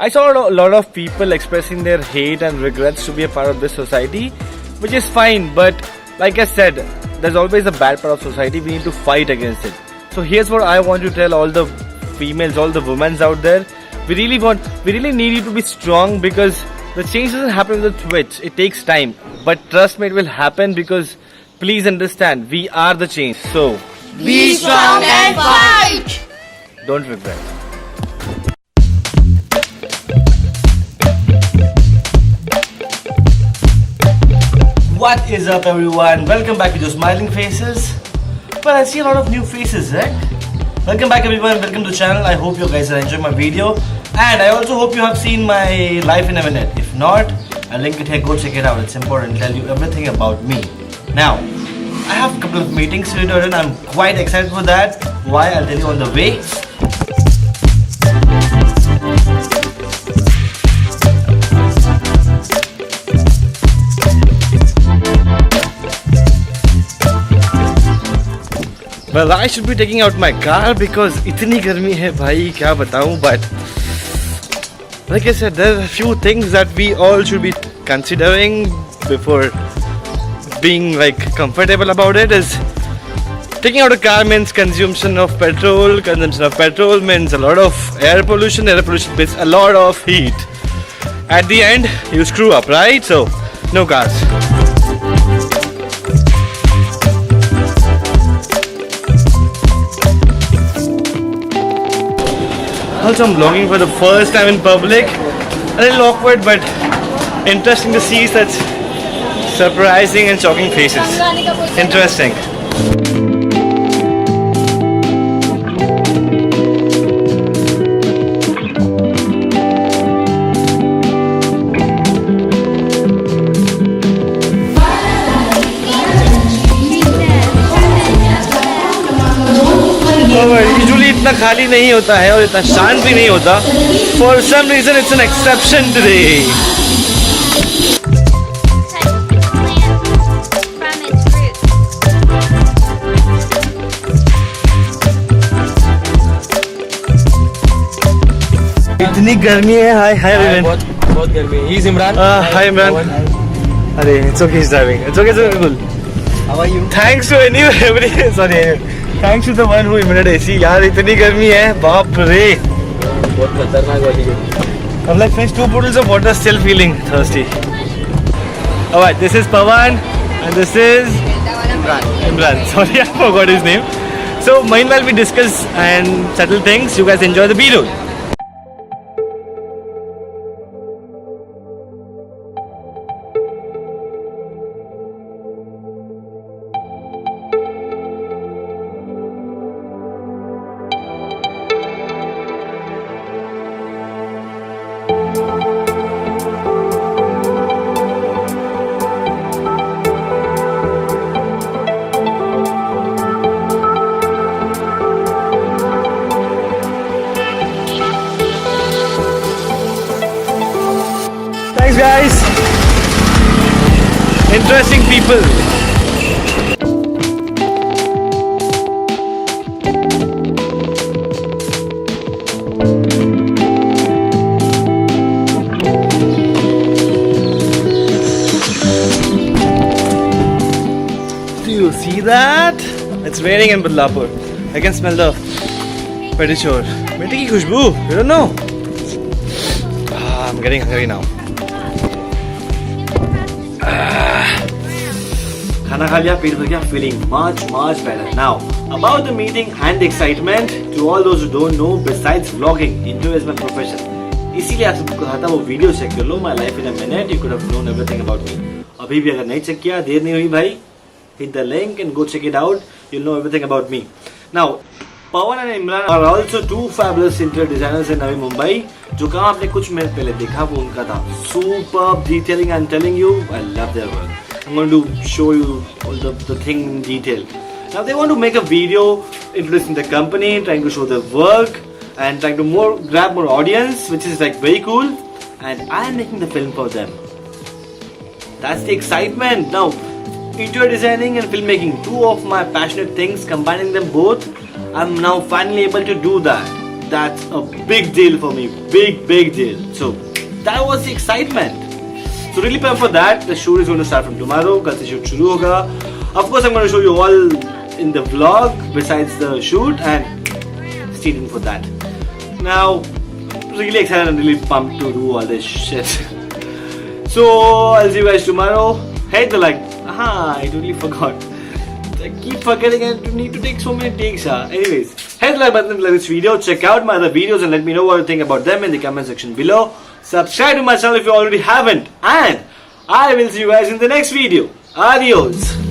I saw a lot of people expressing their hate and regrets to be a part of this society, which is fine, but like I said, there's always a bad part of society. We need to fight against it. So here's what I want to tell all the females, all the women out there. We really need you to be strong, because the change doesn't happen with a twitch. It takes time, but trust me, it will happen, because please understand, we are the change. So Be strong and fight! don't regret. What is up, everyone? Welcome back to your smiling faces. Well, I see a lot of new faces, right? Welcome back, everyone. Welcome to the channel. I hope you guys are enjoying my video, and I also hope you have seen my life in a minute. If not, I'll link it here. Go check it out. It's important. Tell you everything about me. Now, I have a couple of meetings to do, and I'm quite excited for that. Why? I'll tell you on the way. Well, I should be taking out my car because इतनी गर्मी है भाई, क्या बताऊं. But like I said, there are a few things that we all should be considering before being comfortable about it. Is taking out a car means consumption of petrol. Consumption of petrol means a lot of air pollution. Air pollution means a lot of heat. At the end, you screw up, right? So, no cars. Also, I'm vlogging for the first time in public. A little awkward, but interesting to see such surprising and shocking faces. Interesting. Usually इतना खाली नहीं होता है और इतना शांत भी नहीं होता. For some reason it's an exception today. इतनी गर्मी है. Hi everyone. बहुत गर्मी है. He's Imran. Hi Imran. अरे it's okay, he's driving. It's okay, it's cool. How are you? Thanks to everybody. Sorry. Thanks to the one who invented AC. यार इतनी गर्मी है, बाप रे. बहुत खतरनाक वाली गर्मी. I'm like finished 2 bottles of water, still feeling thirsty. Alright, this is Pawan and this is Imran. Sorry, I forgot his name. So meanwhile we discuss and settle things. You guys enjoy the video. Thanks guys. Interesting people. Do you see that? It's raining in Badlapur. I can smell the pedicure. Miti ki khushboo. You don't know? I'm getting hungry now. खाना खा लिया, पेट भर गया, feeling much better. Now, about the meeting and the excitement, to all those who don't know, besides vlogging, Hindu is my profession. इसीलिए आप सबको कहा था वो वीडियो चेक कर लो. My life in a minute, you could have known everything about me. अभी भी अगर नहीं चेक किया, देर नहीं हुई भाई, hit the link and go check it out. You'll know everything about me. Now, Pawan and Imran are also two fabulous interior designers in Navi Mumbai. जो काम आपने कुछ मिनट पहले देखा वो उनका था. Superb detailing, I'm telling you, I love their work. I'm going to show you all the thing in detail. Now they want to make a video introducing the company, trying to show their work and trying to grab more audience, which is very cool. And I'm making the film for them. That's the excitement. Now, interior designing and filmmaking, two of my passionate things, combining them both, I'm now finally able to do that. that's a big deal for me. Big deal. So that was the excitement. So really prepare for that. The shoot is going to start from tomorrow. Kal se shoot shuru hoga. Of course, I'm going to show you all in the vlog besides the shoot, and stay tuned for that. Now, really excited and really pumped to do all this shit. So I'll see you guys tomorrow. Hit the like. I totally forgot. I keep forgetting and need to take so many takes. Anyways, hit the like button if you like this video. Check out my other videos and let me know what you think about them in the comment section below. Subscribe to my channel if you already haven't. And I will see you guys in the next video. Adios.